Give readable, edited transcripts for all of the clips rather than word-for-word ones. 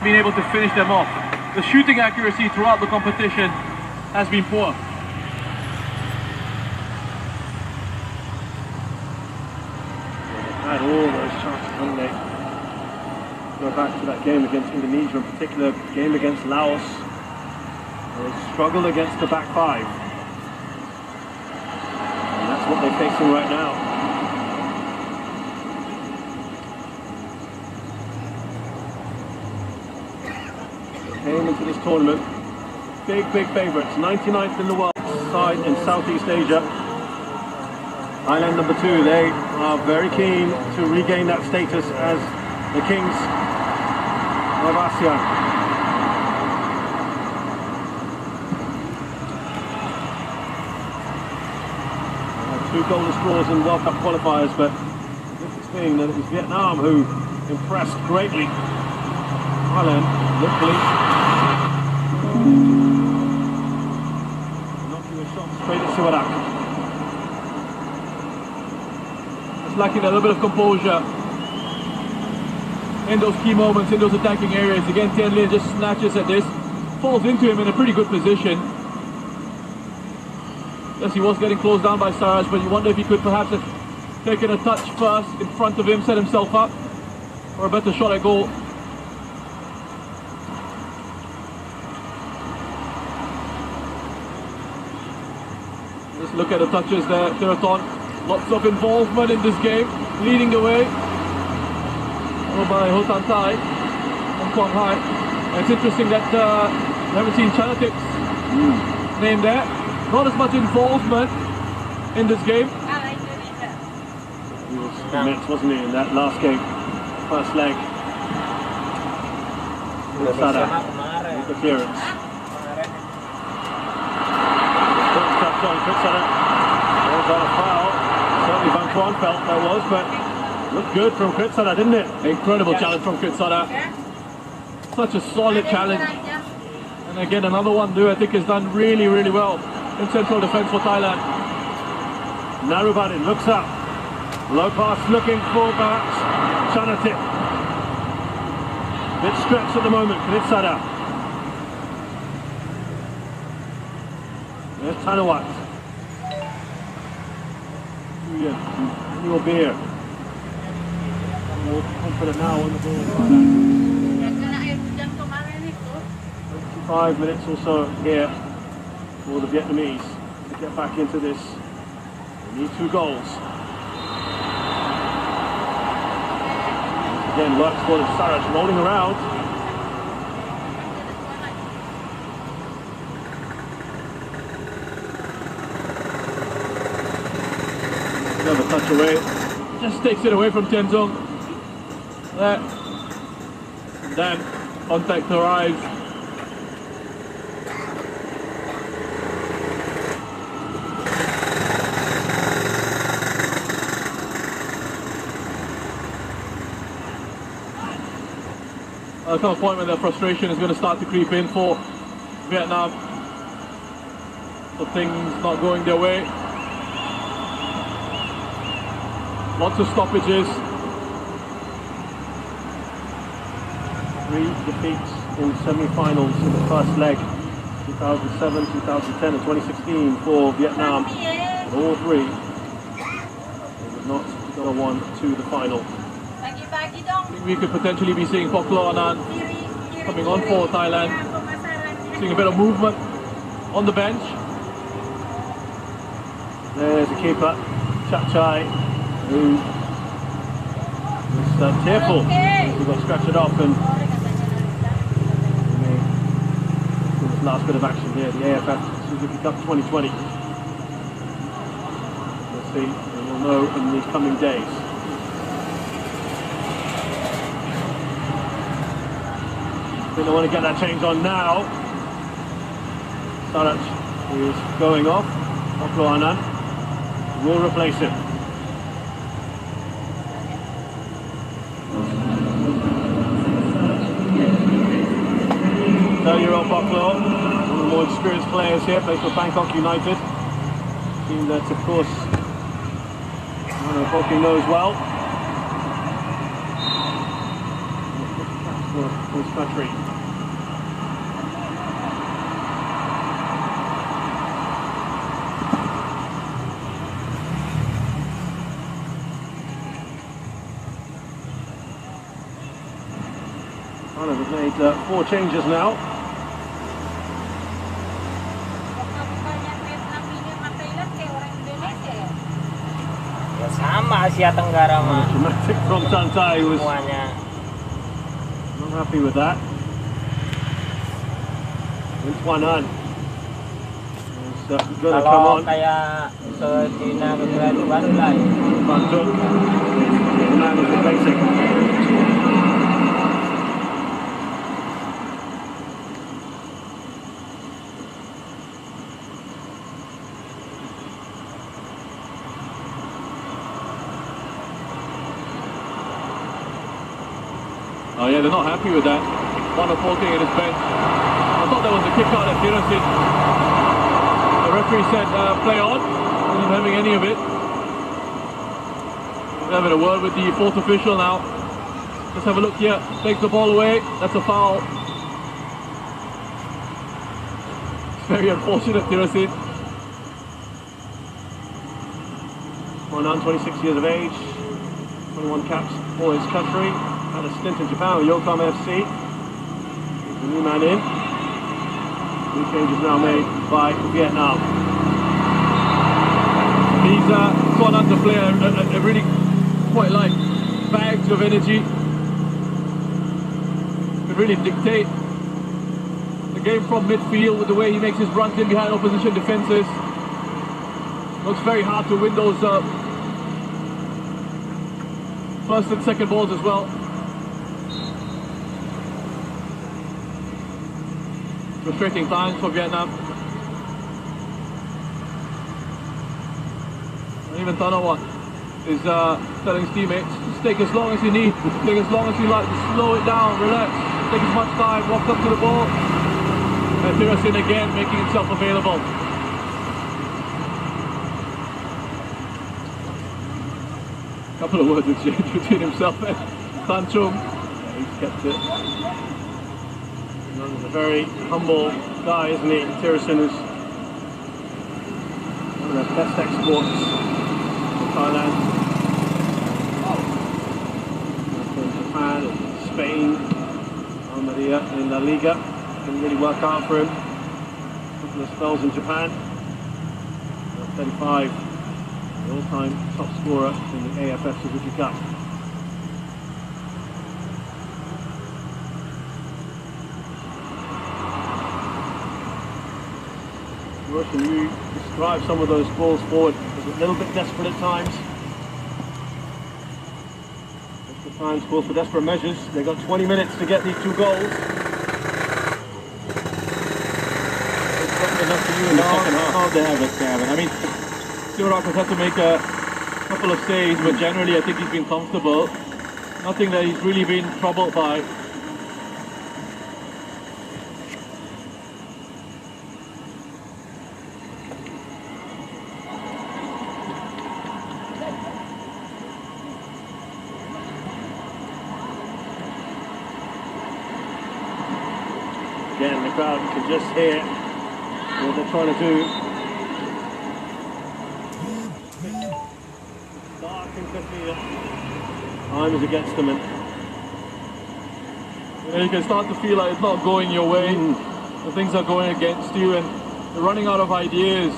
Being able to finish them off. The shooting accuracy throughout the competition has been poor. Had all those chances, haven't they? Go back to that game against Indonesia, in particular game against Laos. They struggled against the back five. And that's what they're facing right now. Came into this tournament, big favourites, 99th in the world side in Southeast Asia. Thailand number 2, they are very keen to regain that status as the kings of ASEAN. Two goalless draws in World Cup qualifiers, but this is being that it was Vietnam who impressed greatly. Thailand, literally knocking a shot straight at Siwadak. Just lacking a little bit of composure in those key moments, in those attacking areas. Again, Tien Lin just snatches at this, falls into him in a pretty good position. Yes, he was getting closed down by Saraj, but you wonder if he could perhaps have taken a touch first in front of him, set himself up for a better shot at goal. Just look at the touches there, Theraton. Lots of involvement in this game, leading the way. By Ho Tan Tai from Quang Hai. It's interesting that we haven't seen Chanatik's name there. Not as much involvement in this game. He was immense, wasn't he, in that last game, first leg. Sada, interference. First touch on Sada. Was on a foul. Certainly Van Kwan felt that was, but looked good from Kritsada, didn't it? Incredible challenge from Kritsada. Such a solid challenge. And again, another one who I think has done really well in central defence for Thailand. Narubadin looks up. Low pass looking for perhaps Chanatik. Bit stretched at the moment, Kritsada. There's Tanawat. Daniel Beer. More confident now on the ball. 25 minutes or so here for the Vietnamese to get back into this. They need 2 goals. Again, works for Saraj rolling around. Another touch away. Just takes it away from Tianzong. There. And then contact arrives. There'll come a point when the frustration is going to start to creep in for Vietnam. So things not going their way. Lots of stoppages. 3 defeats in semi-finals in the first leg. 2007, 2010 and 2016 for Vietnam. And all 3 they would not go on to the final. I think we could potentially be seeing Poklo Anand coming on for Thailand. Seeing a bit of movement on the bench. There's the keeper, Chachai, who was tearful. He got scratched off and his last bit of action here, the AFF Suzuki Cup 2020. We'll see, and we'll know in these coming days. I think they want to get that change on now. Saraj is going off. Poklo Anand will replace him. 30-year-old Poklo, one of the more experienced players here, plays for Bangkok United. Team that, of course, Poking knows well. For his country. They've made 4 changes now. Ya sama Asia Tenggara mah. Dramatic from Tantai was Semuanya. not happy with that. Intuanan is gonna come Kalau on. kayak ke Cina ke Korea baru lah ya. Bantuk. Man is the basic. Oh yeah, they're not happy with that. One of poking at his bench. I thought there was a kick out at Tirasin. The referee said play on. Wasn't having any of it. He's having a word with the fourth official now. Let's have a look here. Takes the ball away. That's a foul. It's very unfortunate, Tirasin. Monan, 26 years of age, 21 caps for his country. Had a stint in Japan with Yokohama FC. He's the new man in. New changes now made by Vietnam. He's Swanan's a player I really quite like. Bags of energy. Could really dictate the game from midfield with the way he makes his runs in behind opposition defences. Looks very hard to win those first and second balls as well. Frustrating times for Vietnam. And even Tanawan is telling his teammates, just take as long as you need, take as long as you like, just slow it down, relax, take as much time, walk up to the ball. And Tirasin again making himself available. Couple of words exchanged between himself and Tan Chung. He's kept it. He's a very humble guy, isn't he? Tirasin is one of the best exports for Thailand. In Japan and Spain, Almeria in La Liga. Didn't really work out for him. A couple of spells in Japan. 35, the all-time top scorer in the AFF Suzuki Cup. Can you describe some of those balls forward? Was it a little bit desperate at times? Desperate times call for desperate measures. They got 20 minutes to get these 2 goals. It's not enough for you in the second half. No, they haven't. I mean, Sivarak has had to make a couple of saves, but generally I think he's been comfortable. Nothing that he's really been troubled by. Again, the crowd can just hear what they're trying to do. Dark and clear. Time is against them, and You can start to feel like it's not going your way. The things are going against you, and you're running out of ideas.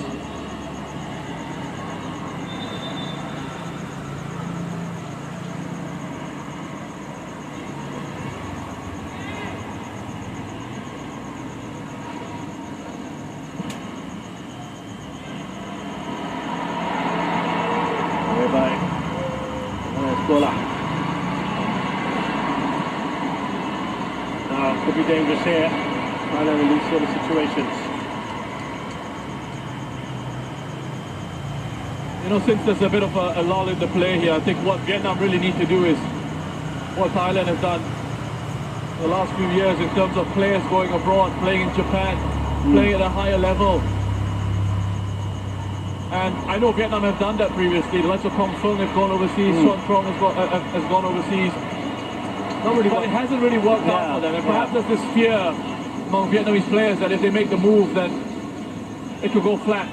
Now, could be dangerous here. Thailand in these sort of situations. You know, since there's a bit of a lull in the play here, I think what Vietnam really need to do is what Thailand has done the last few years in terms of players going abroad, playing in Japan, playing at a higher level. And I know Vietnam have done that previously. The likes of Kong Fung have gone overseas, Xuan Trong has gone overseas. Not really, But it hasn't really worked out for them. And perhaps there's this fear among Vietnamese players that if they make the move, then it could go flat.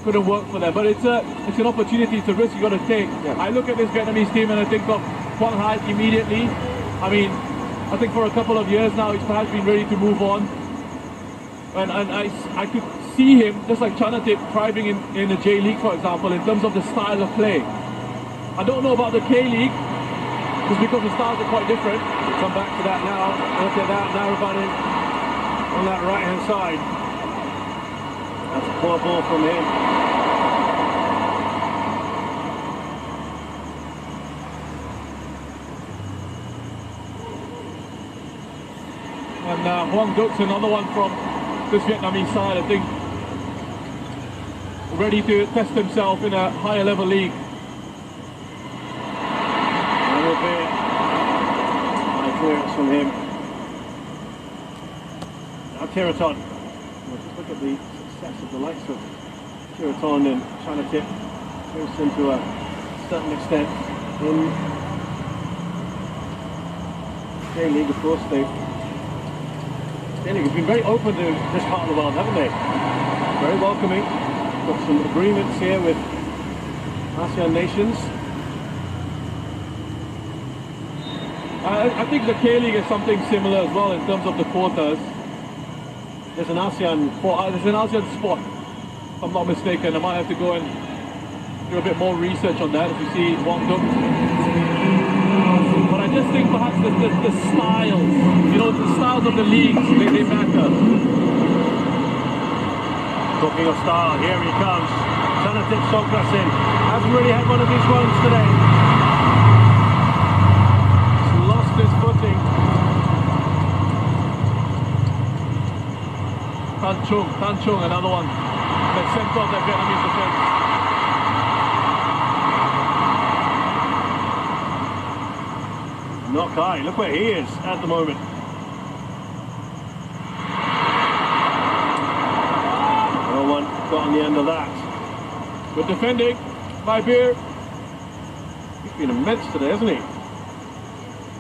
Couldn't work for them. But it's an opportunity, it's a risk you got to take. Yeah. I look at this Vietnamese team and I think of Quang Hai immediately. I mean, I think for a couple of years now, he's perhaps been ready to move on. And I could see him, just like Chanatip, thriving in the J-League, for example, in terms of the style of play. I don't know about the K-League, just because the styles are quite different. We'll come back to that now. Look at that, now running on that right-hand side. That's a poor ball from him. And Huang Duc's another one from this Vietnamese side, I think, ready to test himself in a higher level league. A little bit high clearance from him. Now Tiraton. Well, just look at the success of the likes of Tiraton and Chanatip. Pearson to a certain extent. In J-League, of course, J-League has been very open to this part of the world, haven't they? Very welcoming. Got some agreements here with ASEAN nations. I think the K-League is something similar as well in terms of the quotas. There's an ASEAN spot, if I'm not mistaken. I might have to go and do a bit more research on that if you see Huang Duc. But I just think perhaps the styles, the styles of the leagues, they matter. Talking of style, here he comes. Chanatip Songkrasin hasn't really had one of these runs today. He's lost his footing. Tan Chung, another one that sent off that Vietnamese defense. Not Kai, look where he is at the moment. No one got on the end of that. Good defending by Beer. He's been immense today, hasn't he?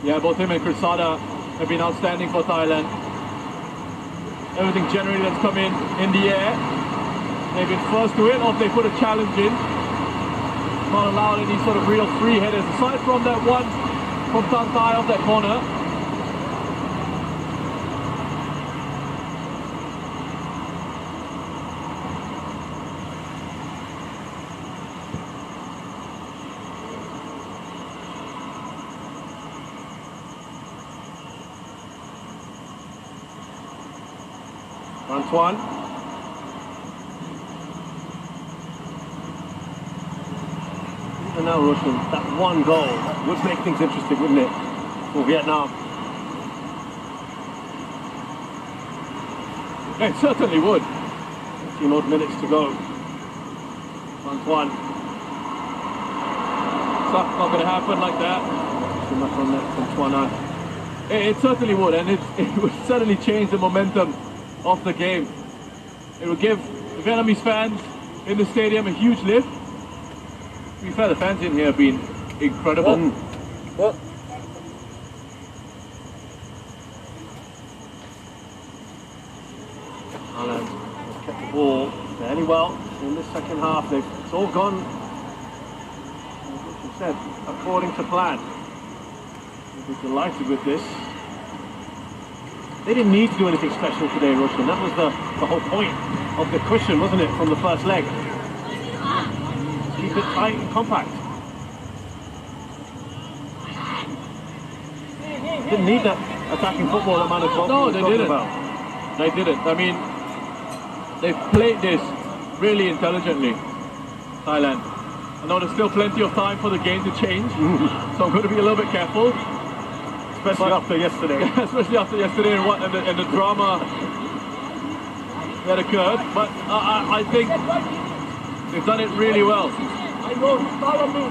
Yeah, both him and Krisada have been outstanding for Thailand. Everything generally that's come in the air, they've been first to it, or if they put a challenge in. Not allowed any sort of real free headers, aside from that one from Tan Thai off that corner. Antoine. And now Russian, that one goal would make things interesting, wouldn't it, for Vietnam? It certainly would. 15 odd minutes to go. Antoine. It's not going to happen like that. Too much on that from Antoine. It certainly would, and it would certainly change the momentum of the game. It would give the Vietnamese fans in the stadium a huge lift. To be fair, the fans in here have been incredible. Thailand has kept the ball fairly well in the second half. It's all gone, as you said, according to plan. We'll be delighted with this. They didn't need to do anything special today, Russian. That was the whole point of the cushion, wasn't it, from the first leg? Keep it tight and compact. Didn't need that attacking football that Manu Kok No, was they talking didn't. about. They didn't. I mean, they've played this really intelligently, Thailand. I know there's still plenty of time for the game to change, so I'm going to be a little bit careful. Especially after yesterday. Especially after yesterday and the drama that occurred. But I think they've done it really well. I won't follow me.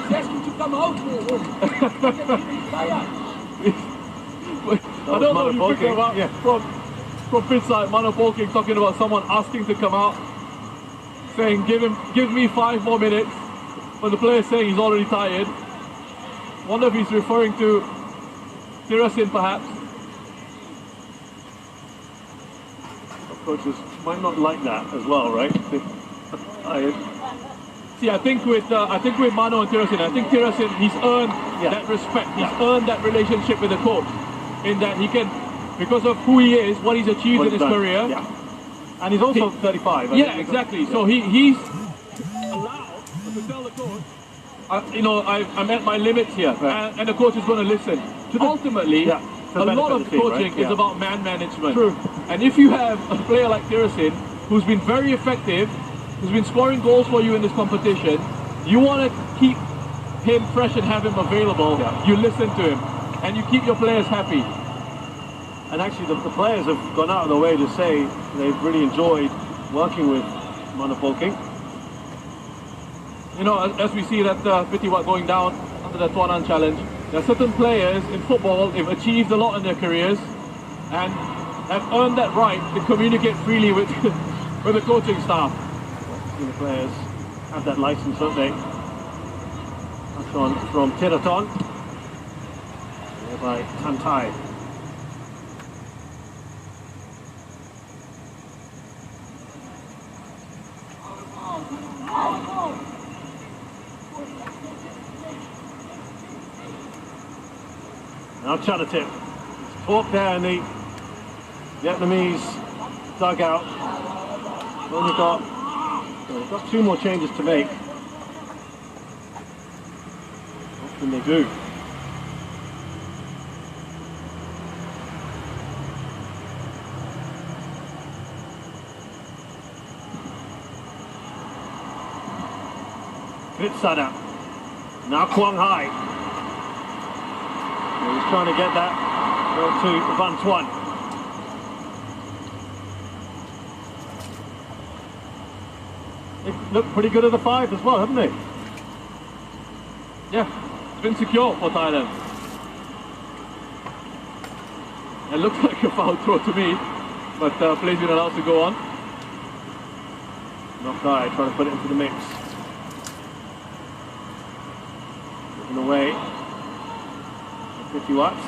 He's asking to come out I don't know if you picked about from Finside, Mano Polking talking about someone asking to come out. saying, give me 5 more minutes, but the player is saying he's already tired. Wonder if he's referring to Tirasin perhaps. Coaches might not like that as well, right? See, I think with Mano and Tirasin, I think Tirasin, he's earned that respect. He's earned that relationship with the coach, in that he can, because of who he is, what he's achieved in his career. Yeah. And he's also 35. Yeah, exactly. So he's allowed to tell the coach, I'm at my limits here, and the coach is going to listen. Ultimately, a lot of coaching is about man management. True. And if you have a player like Tirasin, who's been very effective, who's been scoring goals for you in this competition, you want to keep him fresh and have him available. You listen to him, and you keep your players happy. And actually, the players have gone out of their way to say they've really enjoyed working with Manapolking. You know, as we see that Pitiwat going down under the Tuanan challenge, there are certain players in football, they've achieved a lot in their careers and have earned that right to communicate freely with, with the coaching staff. The players have that license, don't they? That's on from Tiraton. There by Tantai. Now Chanatin. Caught there in the Vietnamese dugout. Only got, well, they've got 2 more changes to make. Often they do. Vitsada. Now Quang Hai. He's trying to get that to Van Tuan. They've looked pretty good at the 5 as well, haven't they? Yeah, it's been secure for Thailand. It looks like a foul throw to me, but play's been allowed to go on. Nokai trying to put it into the mix. Moving away. 50 watts.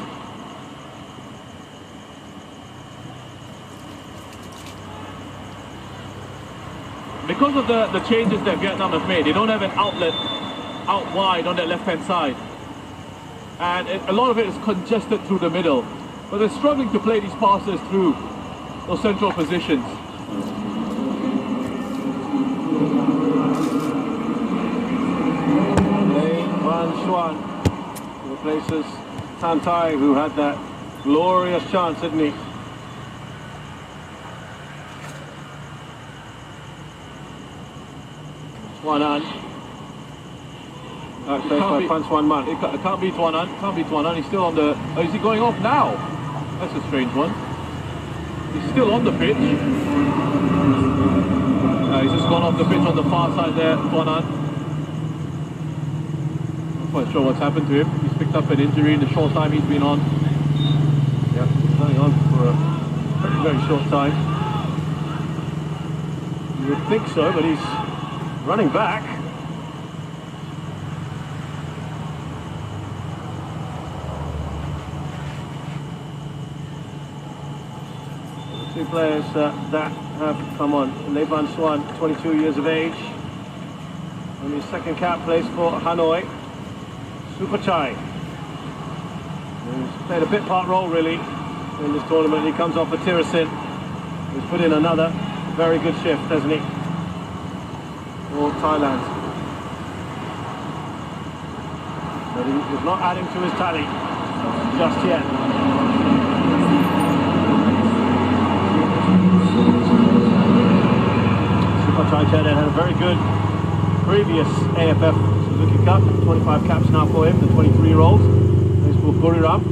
Because of the changes that Vietnam have made, they don't have an outlet out wide on that left-hand side. And a lot of it is congested through the middle. But they're struggling to play these passes through those central positions. Van Xuan replaces Tan Tai, who had that glorious chance, didn't he? Tuanan. Placed by Pan Xuan Man. It can't be Tuanan. Can't be Tuanan. He's still on the. Oh, is he going off now? That's a strange one. He's still on the pitch. He's just gone off the pitch on the far side there, Tuanan. Not quite sure what's happened to him. He's picked up an injury in the short time he's been on. Yeah, he's going on for a very, very short time. You would think so, but he's running back. The 2 players that have come on. Levan Xuan, 22 years of age. And his second cap plays for Hanoi. Supachai. He's played a bit part role really in this tournament. He comes off for Tirasin. He's put in another very good shift, hasn't he? For Thailand. But he's not adding to his tally just yet. Supachai had a very good previous AFF Suzuki Cup. 25 caps now for him, the 23-year-old. Plays for Buriram.